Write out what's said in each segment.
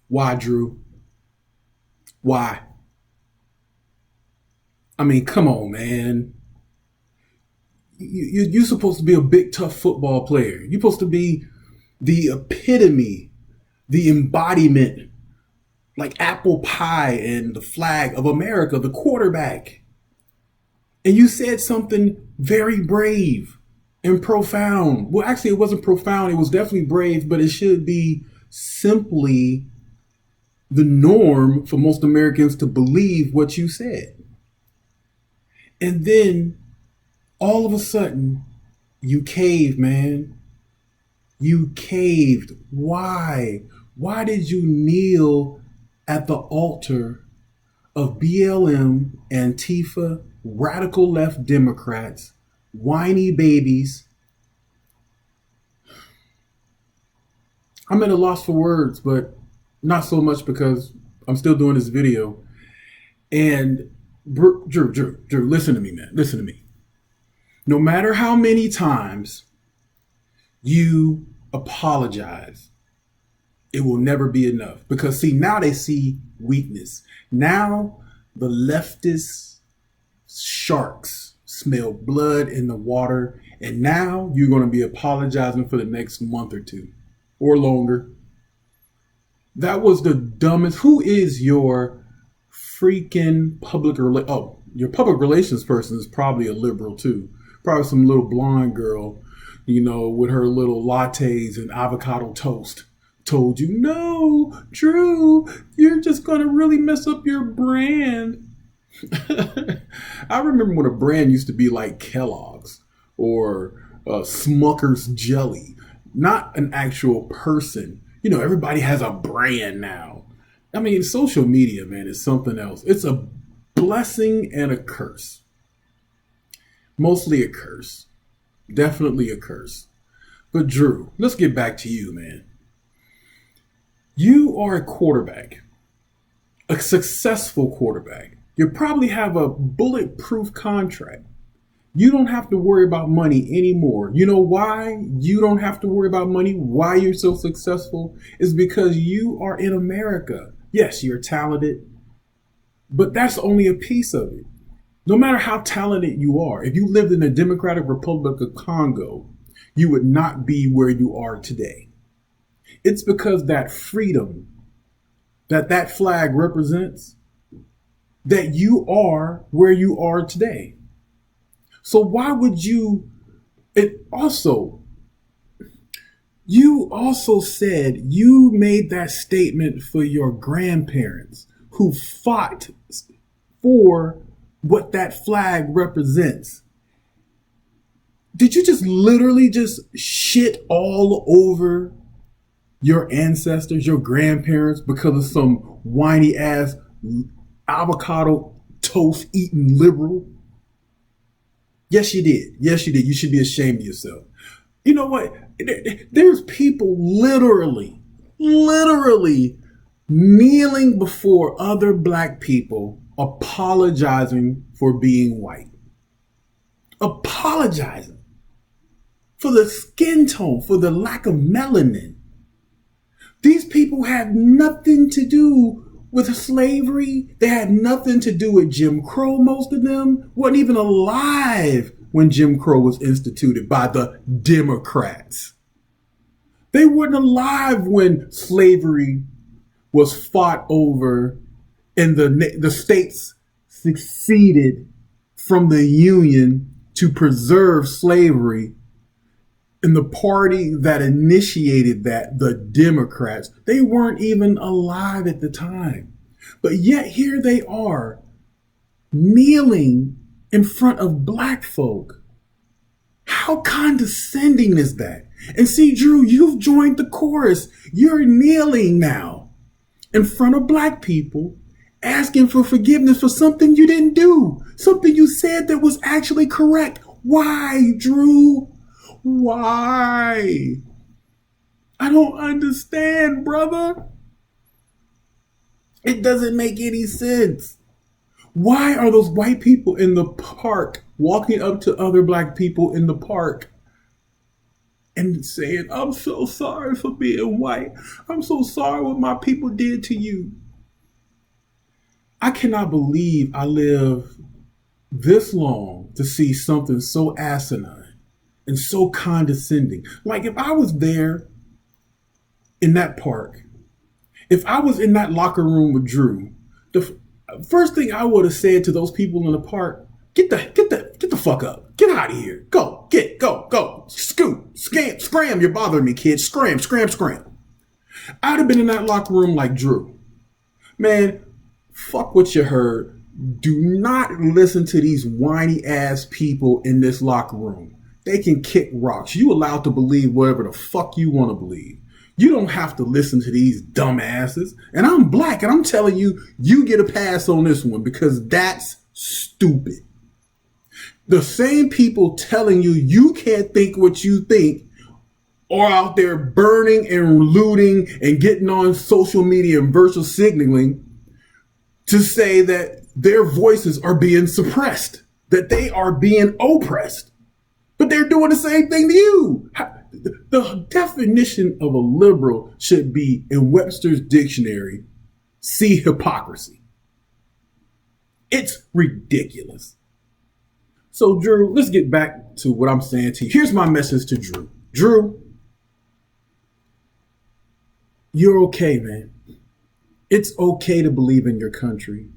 Why, Drew? Why? I mean, come on, man. You're supposed to be a big, tough football player. You're supposed to be the epitome, the embodiment, like apple pie and the flag of America, the quarterback. And you said something very brave and profound. Well, actually, it wasn't profound. It was definitely brave, but it should be simply the norm for most Americans to believe what you said. And then all of a sudden, you caved, man. You caved. Why? Why did you kneel at the altar of BLM, Antifa, radical left Democrats, whiny babies? I'm at a loss for words, but not so much because I'm still doing this video. And Drew, listen to me, man. Listen to me. No matter how many times you apologize, it will never be enough. Because see, now they see weakness. Now the leftist sharks smell blood in the water. And now you're going to be apologizing for the next month or two or longer. That was the dumbest. Who is your freaking your public relations person is probably a liberal too. Probably some little blonde girl, with her little lattes and avocado toast. Told you, no, Drew, you're just going to really mess up your brand. I remember when a brand used to be like Kellogg's or Smucker's Jelly, not an actual person. Everybody has a brand now. I mean, social media, man, is something else. It's a blessing and a curse. Mostly a curse. Definitely a curse. But Drew, let's get back to you, man. You are a quarterback, a successful quarterback. You probably have a bulletproof contract. You don't have to worry about money anymore. You know why you don't have to worry about money? Why you're so successful is because you are in America. Yes, you're talented, but that's only a piece of it. No matter how talented you are, if you lived in the Democratic Republic of Congo, you would not be where you are today. It's because that freedom that flag represents, that you are where you are today. So why would you? You also said you made that statement for your grandparents who fought for what that flag represents. Did you just literally just shit all over your ancestors, your grandparents, because of some whiny ass avocado toast eating liberal? Yes, you did. Yes, you did. You should be ashamed of yourself. You know what? There's people literally kneeling before other black people, apologizing for being white. Apologizing for the skin tone, for the lack of melanin. These people had nothing to do with slavery. They had nothing to do with Jim Crow. Most of them weren't even alive when Jim Crow was instituted by the Democrats. They weren't alive when slavery was fought over and the states seceded from the Union to preserve slavery. And the party that initiated that, the Democrats, they weren't even alive at the time. But yet here they are, kneeling in front of black folk. How condescending is that? And see, Drew, you've joined the chorus. You're kneeling now in front of black people, asking for forgiveness for something you didn't do, something you said that was actually correct. Why, Drew? Why? I don't understand, brother. It doesn't make any sense. Why are those white people in the park walking up to other black people in the park and saying, I'm so sorry for being white. I'm so sorry what my people did to you. I cannot believe I live this long to see something so asinine and so condescending. Like if I was there in that park, if I was in that locker room with Drew, the first thing I would have said to those people in the park, get the fuck up. Get out of here. Go. Scoot. Scram. You're bothering me, kid. Scram. I'd have been in that locker room like Drew. Man, fuck what you heard. Do not listen to these whiny ass people in this locker room. They can kick rocks. You allowed to believe whatever the fuck you want to believe. You don't have to listen to these dumbasses. And I'm black and I'm telling you, you get a pass on this one because that's stupid. The same people telling you you can't think what you think are out there burning and looting and getting on social media and virtual signaling to say that their voices are being suppressed, that they are being oppressed, but they're doing the same thing to you. The definition of a liberal should be in Webster's dictionary, see hypocrisy. It's ridiculous. So Drew, let's get back to what I'm saying to you. Here's my message to Drew. Drew, you're okay, man. It's okay to believe in your country.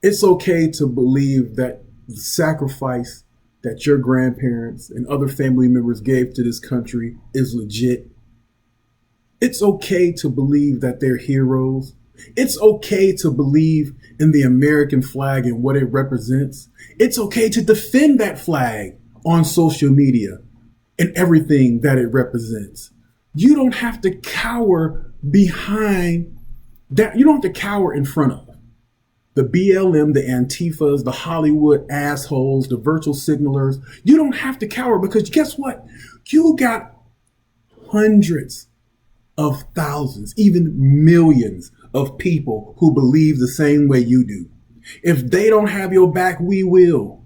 It's okay to believe that the sacrifice that your grandparents and other family members gave to this country is legit. It's okay to believe that they're heroes. It's okay to believe in the American flag and what it represents. It's okay to defend that flag on social media and everything that it represents. You don't have to cower behind that. You don't have to cower in front of the BLM, the Antifas, the Hollywood assholes, the virtual signalers. You don't have to cower because guess what? You got hundreds of thousands, even millions of people who believe the same way you do. If they don't have your back, we will.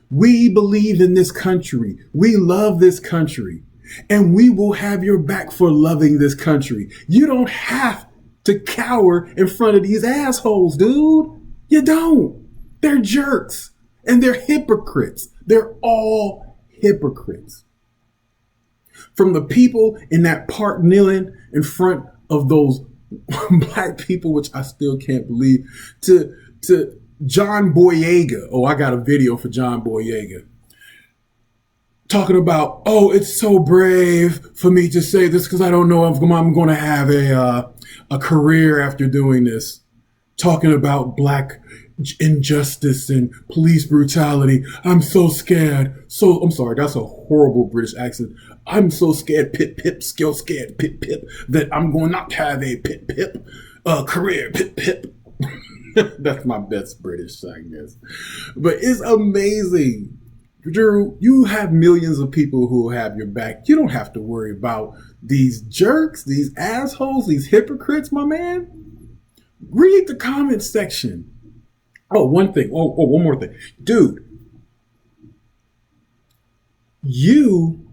We believe in this country. We love this country. And we will have your back for loving this country. You don't have to cower in front of these assholes, dude. You don't. They're jerks. And they're hypocrites. They're all hypocrites. From the people in that park kneeling in front of those black people, which I still can't believe, to John Boyega. Oh, I got a video for John Boyega. Talking about, oh, it's so brave for me to say this because I don't know if I'm going to have a career after doing this. Talking about black injustice and police brutality. I'm so scared. So, I'm sorry, that's a horrible British accent. I'm so scared, pip, pip, skill scared, pip, pip, that I'm going not to have a pip, pip, career, pip, pip. That's my best British, I guess. But it's amazing. Drew, you have millions of people who have your back. You don't have to worry about these jerks, these assholes, these hypocrites, my man. Read the comment section. Oh, one more thing. Dude, you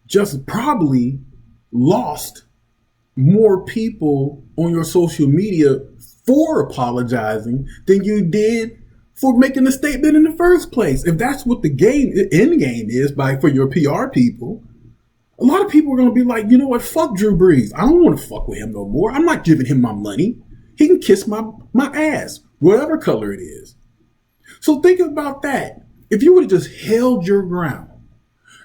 just probably lost more people on your social media for apologizing than you did for making a statement in the first place. If that's what the end game is for your PR people, a lot of people are going to be like, you know what? Fuck Drew Brees. I don't want to fuck with him no more. I'm not giving him my money. He can kiss my ass, whatever color it is. So think about that. If you would have just held your ground,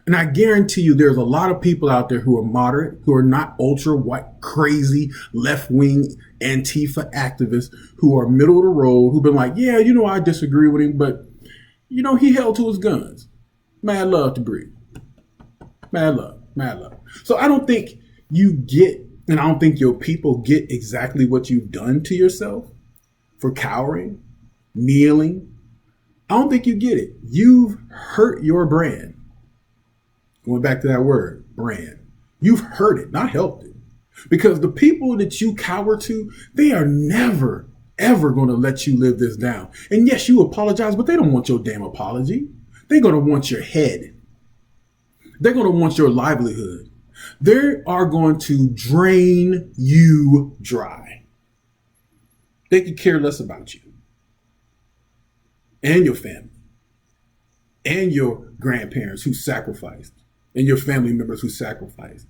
and I guarantee you there's a lot of people out there who are moderate, who are not ultra white, crazy, left-wing Antifa activists, who are middle of the road, who've been like, yeah, you know, I disagree with him, but, you know, he held to his guns. Mad love to Brees. Mad love. So I don't think you get, and I don't think your people get exactly what you've done to yourself for cowering, kneeling. I don't think you get it. You've hurt your brand. Going back to that word, brand. You've hurt it, not helped it. Because the people that you cower to, they are never, ever going to let you live this down. And yes, you apologize, but they don't want your damn apology. They're going to want your head. They're going to want your livelihood. They are going to drain you dry. They could care less about you and your family and your grandparents who sacrificed and your family members who sacrificed.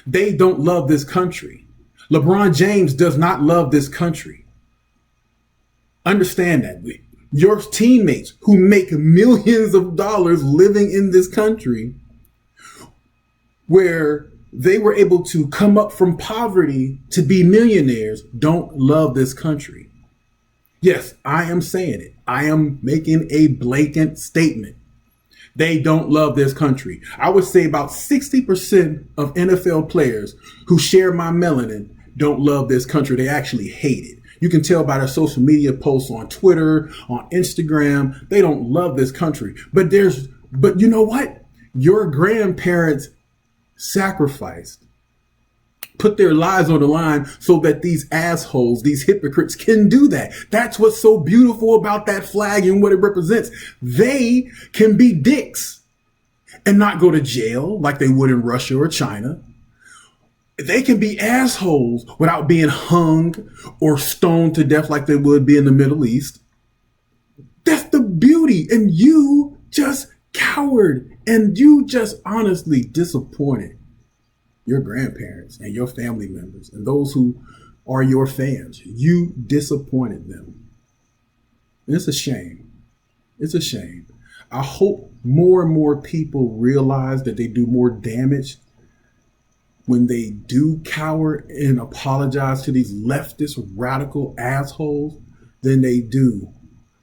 They don't love this country. LeBron James does not love this country. Understand that. Your teammates who make millions of dollars living in this country, where they were able to come up from poverty to be millionaires, don't love this country. Yes, I am saying it. I am making a blatant statement. They don't love this country. I would say about 60% of NFL players who share my melanin don't love this country. They actually hate it. You can tell by their social media posts on Twitter, on Instagram. They don't love this country. But you know what? Your grandparents sacrificed, put their lives on the line so that these assholes, these hypocrites can do that. That's what's so beautiful about that flag and what it represents. They can be dicks and not go to jail like they would in Russia or China. They can be assholes without being hung or stoned to death like they would be in the Middle East. That's the beauty. And you just cowered, and you just honestly disappointed your grandparents and your family members and those who are your fans. You disappointed them. And it's a shame. It's a shame. I hope more and more people realize that they do more damage when they do cower and apologize to these leftist radical assholes than they do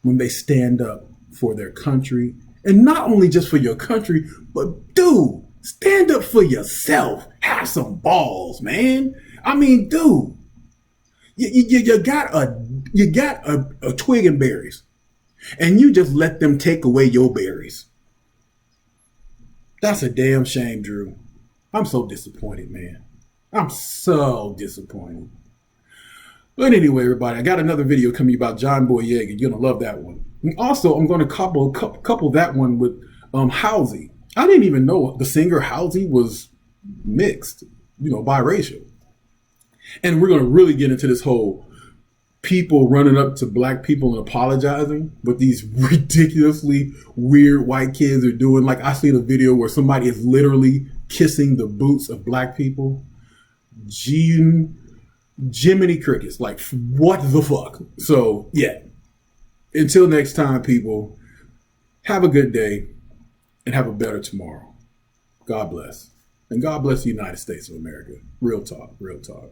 when they stand up for their country. And not only just for your country, but dude, stand up for yourself. Have some balls, man. I mean, dude, you got a twig and berries, and you just let them take away your berries. That's a damn shame, Drew. I'm so disappointed, man. I'm so disappointed. But anyway, everybody, I got another video coming about John Boyega. You're going to love that one. And also, I'm going to couple that one with Halsey. I didn't even know the singer Halsey was mixed, biracial. And we're going to really get into this whole people running up to black people and apologizing, what these ridiculously weird white kids are doing. Like, I seen a video where somebody is literally kissing the boots of black people. Jiminy Crickets, like, what the fuck? So, yeah. Until next time, people, have a good day and have a better tomorrow. God bless. And God bless the United States of America. Real talk, real talk.